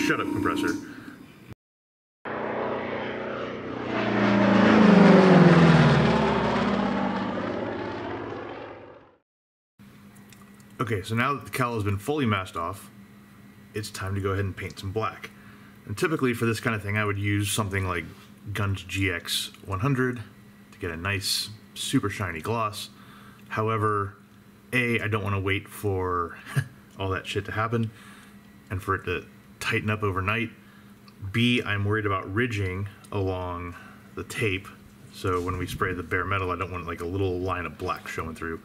Shut up, compressor. Okay, so now that the cowl has been fully masked off, it's time to go ahead and paint some black. And typically for this kind of thing, I would use something like Guns GX 100 to get a nice, super shiny gloss. However, A, I don't want to wait for all that shit to happen and for it to tighten up overnight. B, I'm worried about ridging along the tape, so when we spray the bare metal, I don't want like a little line of black showing through,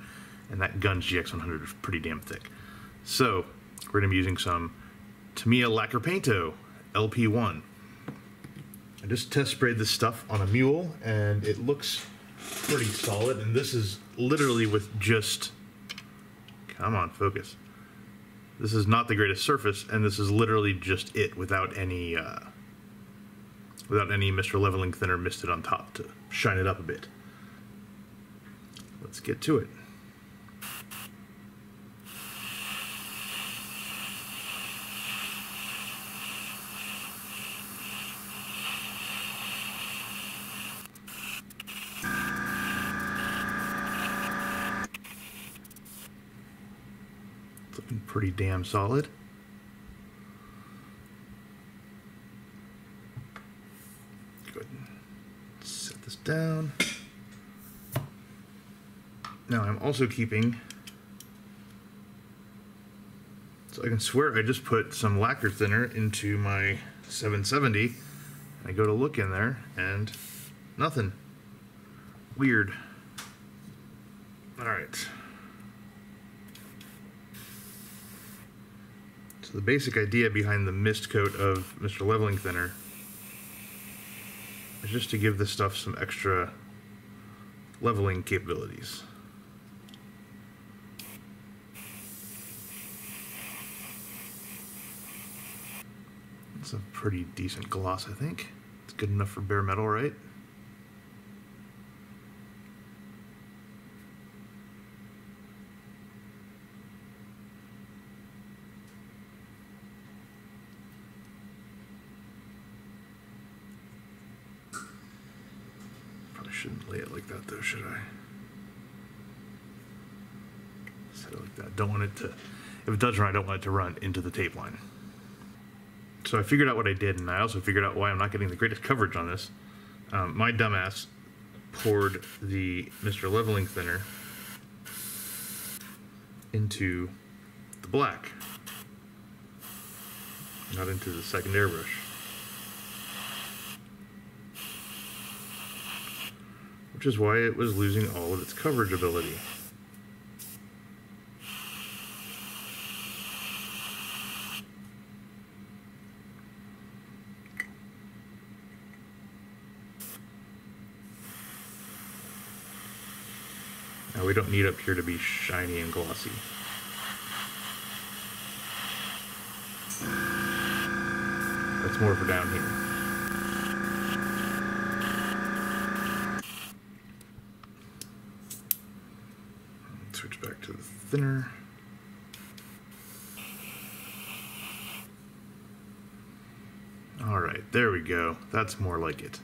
and that Guns GX 100 is pretty damn thick. So we're going to be using some Tamiya Lacquer Painto LP1. I just test sprayed this stuff on a mule, and it looks pretty solid, and this is literally with just, come on, focus. This is not the greatest surface, and this is literally just it without any Mr. Leveling Thinner misted on top to shine it up a bit. Let's get to it. Looking pretty damn solid. Go ahead and set this down. Now I'm also keeping, so I can swear I just put some lacquer thinner into my 770. I go to look in there and nothing. Weird. Alright. So the basic idea behind the mist coat of Mr. Leveling Thinner is just to give this stuff some extra leveling capabilities. It's a pretty decent gloss, I think. It's good enough for bare metal, right? Shouldn't lay it like that though, should I? Set it like that. Don't want it to, if it does run, I don't want it to run into the tape line. So I figured out what I did, and I also figured out why I'm not getting the greatest coverage on this. My dumbass poured the Mr. Leveling Thinner into the black, not into the second airbrush. Which is why it was losing all of its coverage ability. Now we don't need up here to be shiny and glossy. That's more for down here. Switch back to the thinner. All right, there we go. That's more like it.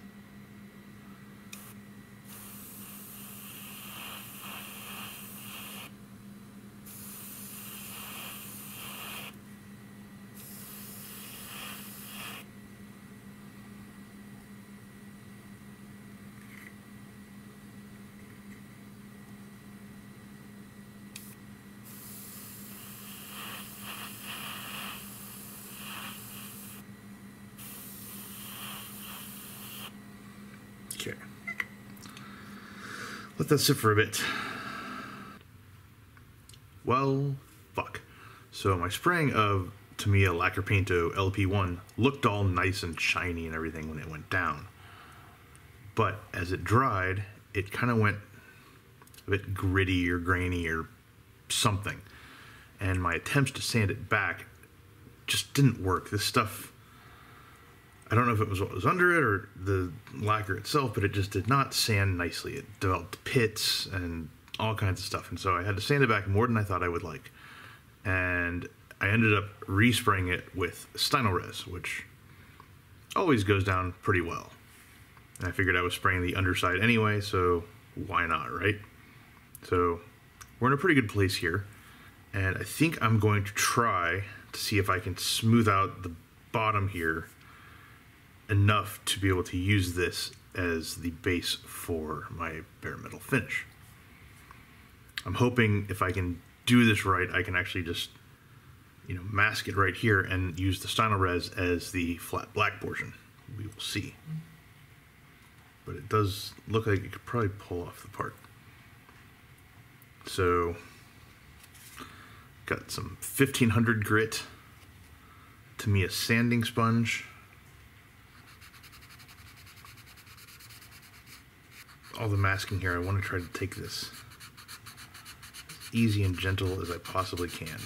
Okay. Let that sit for a bit. Well, fuck. So my spraying of Tamiya Lacquer Painto LP1 looked all nice and shiny and everything when it went down. But as it dried, it kind of went a bit gritty or grainy or something. And my attempts to sand it back just didn't work. This stuff, I don't know if it was what was under it or the lacquer itself, but it just did not sand nicely. It developed pits and all kinds of stuff, and so I had to sand it back more than I thought I would like. And I ended up respraying it with Stynylrez, which always goes down pretty well. And I figured I was spraying the underside anyway, so why not, right? So we're in a pretty good place here, and I think I'm going to try to see if I can smooth out the bottom here enough to be able to use this as the base for my bare metal finish. I'm hoping if I can do this right, I can actually just, you know, mask it right here and use the Stynylrez as the flat black portion. We will see. But it does look like it could probably pull off the part. So, got some 1500 grit Tamiya sanding sponge. All the masking here, I want to try to take this easy and gentle as I possibly can.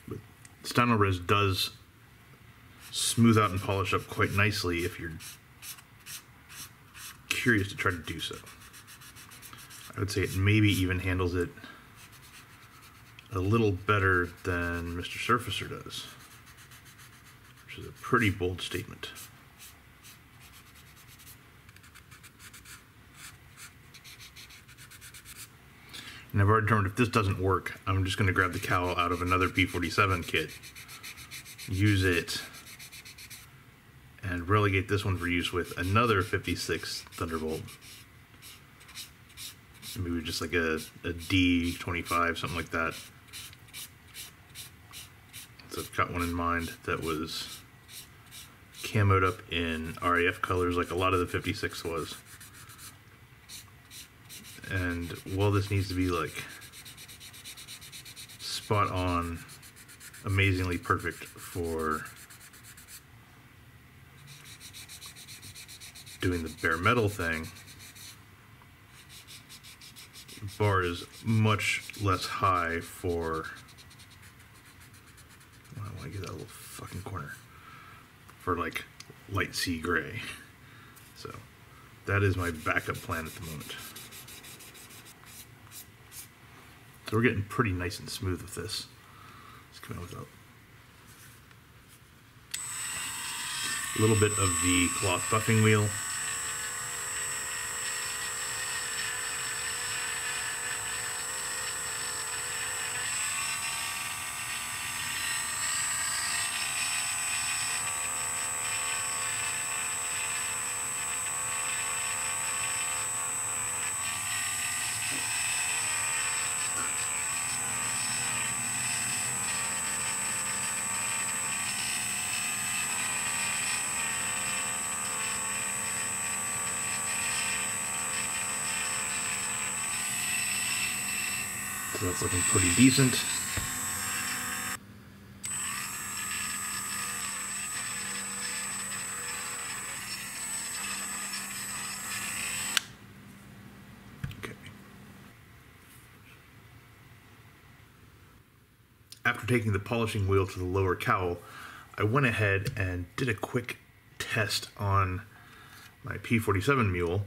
But Stynylrez does smooth out and polish up quite nicely if you're curious to try to do so. I would say it maybe even handles it a little better than Mr. Surfacer does, which is a pretty bold statement. And I've already determined if this doesn't work, I'm just going to grab the cowl out of another P-47 kit, use it, and relegate this one for use with another 56 Thunderbolt. Maybe just like a D25, something like that. So I've got one in mind that was camoed up in RAF colors like a lot of the 56 was. And while this needs to be like spot on, amazingly perfect for doing the bare metal thing, the bar is much less high for, I want to get that little fucking corner, for like light sea gray. So that is my backup plan at the moment. So we're getting pretty nice and smooth with this. Let's come out with a little bit of the cloth buffing wheel. So that's looking pretty decent. Okay. After taking the polishing wheel to the lower cowl, I went ahead and did a quick test on my P-47 mule,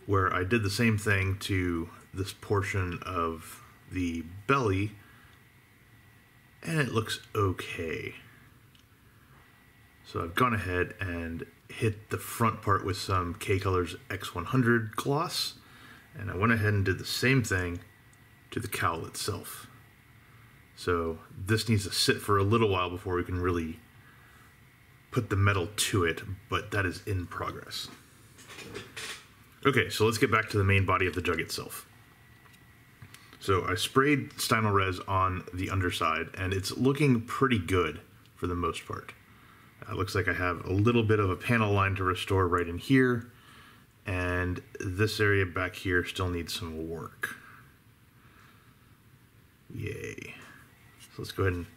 where I did the same thing to this portion of the belly, and it looks okay. So I've gone ahead and hit the front part with some K-Colors X100 gloss, and I went ahead and did the same thing to the cowl itself. So this needs to sit for a little while before we can really put the metal to it, but that is in progress. Okay, so let's get back to the main body of the jug itself. So I sprayed Stynylrez on the underside, and it's looking pretty good for the most part. It looks like I have a little bit of a panel line to restore right in here, and this area back here still needs some work. Yay. So let's go ahead and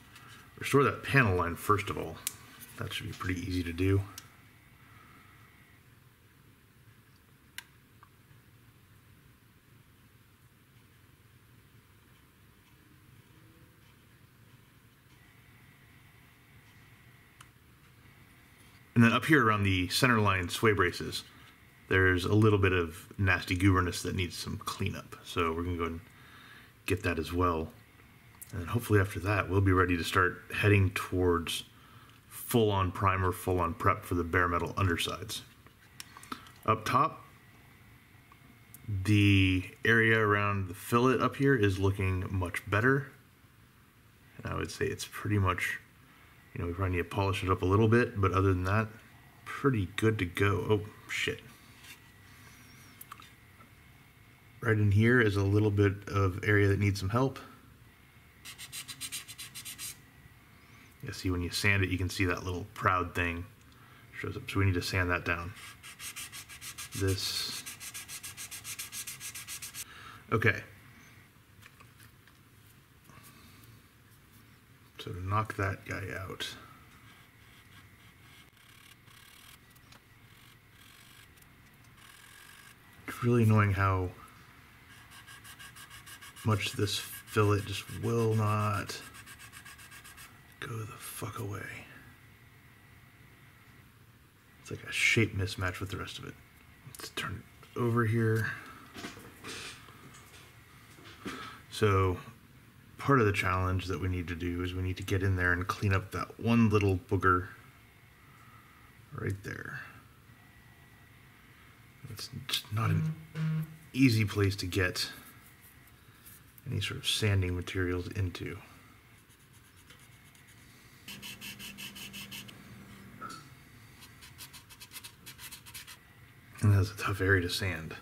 restore that panel line first of all. That should be pretty easy to do. And then up here around the center line sway braces, there's a little bit of nasty gooberness that needs some cleanup. So we're going to go ahead and get that as well. And then hopefully after that, we'll be ready to start heading towards full-on primer, full-on prep for the bare metal undersides. Up top, the area around the fillet up here is looking much better. And I would say it's pretty much, you know, we probably need to polish it up a little bit, but other than that, pretty good to go. Oh, shit. Right in here is a little bit of area that needs some help. You see, when you sand it, you can see that little proud thing shows up. So we need to sand that down. This. Okay. So to knock that guy out. It's really annoying how much this fillet just will not go the fuck away. It's like a shape mismatch with the rest of it. Let's turn it over here. So part of the challenge that we need to do is we need to get in there and clean up that one little booger right there. It's just not an easy place to get any sort of sanding materials into. And that's a tough area to sand.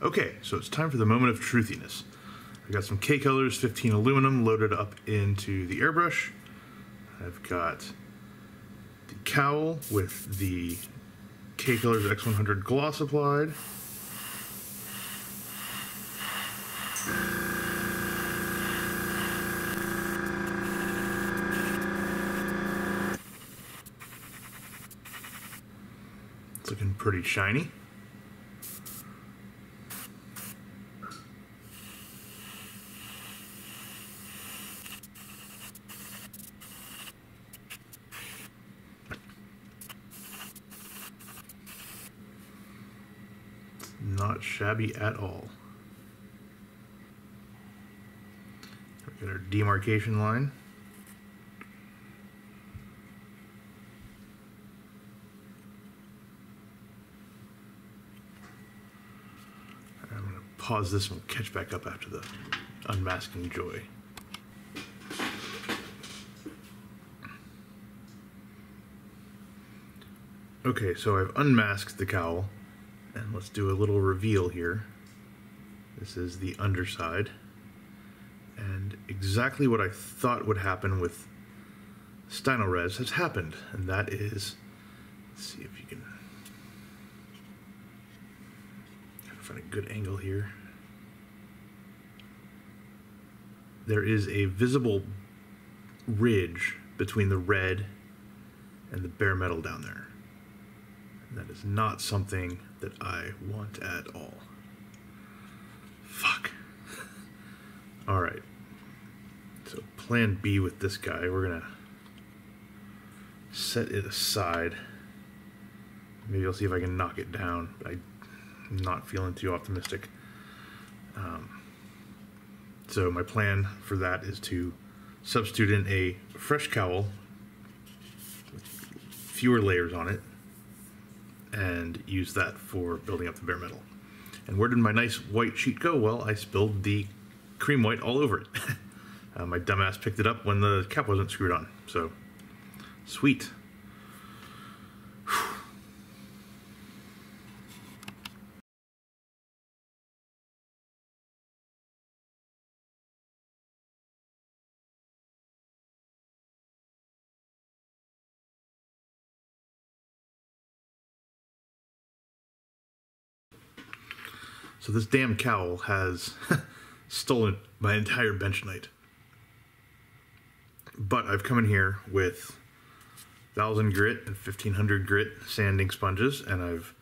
Okay, so it's time for the moment of truthiness. I've got some K-Colors 15 aluminum loaded up into the airbrush. I've got the cowl with the K-Colors X100 gloss applied. It's looking pretty shiny. Not shabby at all. We got our demarcation line. I'm going to pause this and we'll catch back up after the unmasking joy. Okay, so I've unmasked the cowl. And let's do a little reveal here. This is the underside. And exactly what I thought would happen with Stynylrez has happened. And that is, let's see if you can find a good angle here. There is a visible ridge between the red and the bare metal down there. That is not something that I want at all. Fuck. Alright. So plan B with this guy, we're gonna set it aside. Maybe I'll see if I can knock it down. I'm not feeling too optimistic. So my plan for that is to substitute in a fresh cowl with fewer layers on it, and use that for building up the bare metal. And where did my nice white sheet go? Well, I spilled the cream white all over it. My dumbass picked it up when the cap wasn't screwed on. So, sweet. So this damn cowl has stolen my entire bench night. But I've come in here with 1000 grit and 1500 grit sanding sponges, and I've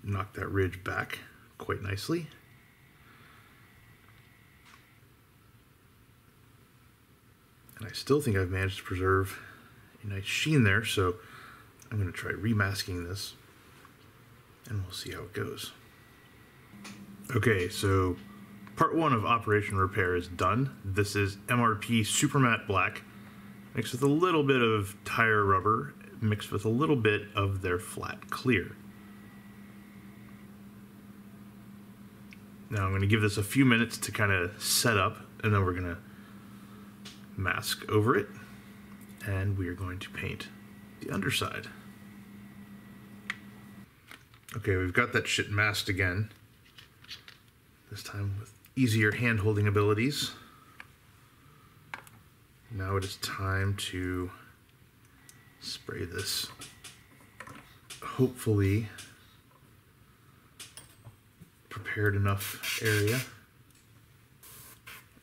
knocked that ridge back quite nicely. And I still think I've managed to preserve a nice sheen there, so I'm going to try remasking this, and we'll see how it goes. Okay, so part 1 of Operation Repair is done. This is MRP Super Matte Black, mixed with a little bit of tire rubber, mixed with a little bit of their flat clear. Now I'm going to give this a few minutes to kind of set up, and then we're going to mask over it, and we are going to paint the underside. Okay, we've got that shit masked again, this time with easier hand-holding abilities. Now it is time to spray this, hopefully prepared enough area.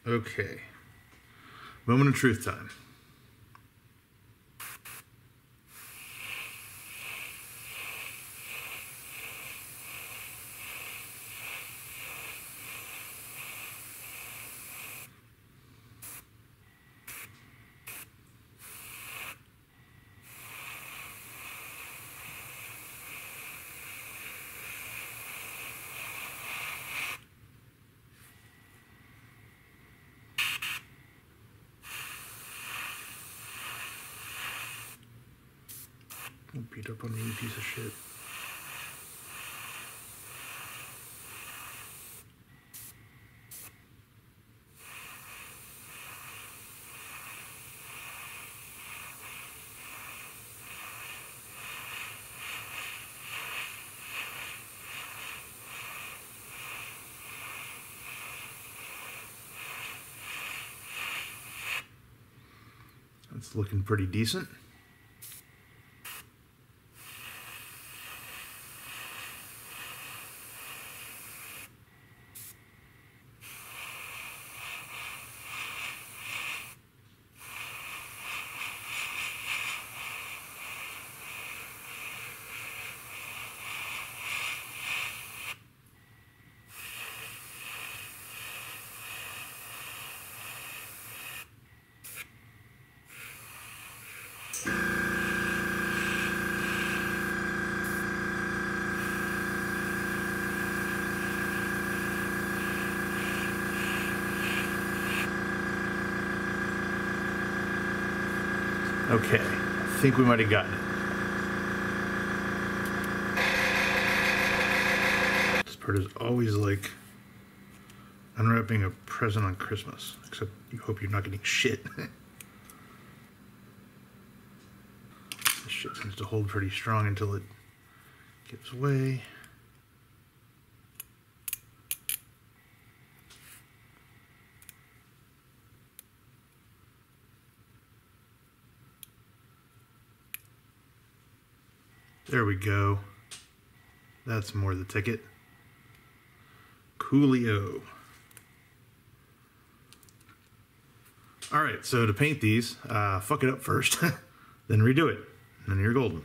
Okay, moment of truth time. Don't beat up on me, you piece of shit. That's looking pretty decent. Okay, I think we might have gotten it. This part is always like unwrapping a present on Christmas, except you hope you're not getting shit. This shit seems to hold pretty strong until it gives way. There we go. That's more the ticket. Coolio. Alright, so to paint these, fuck it up first, then redo it, and then you're golden.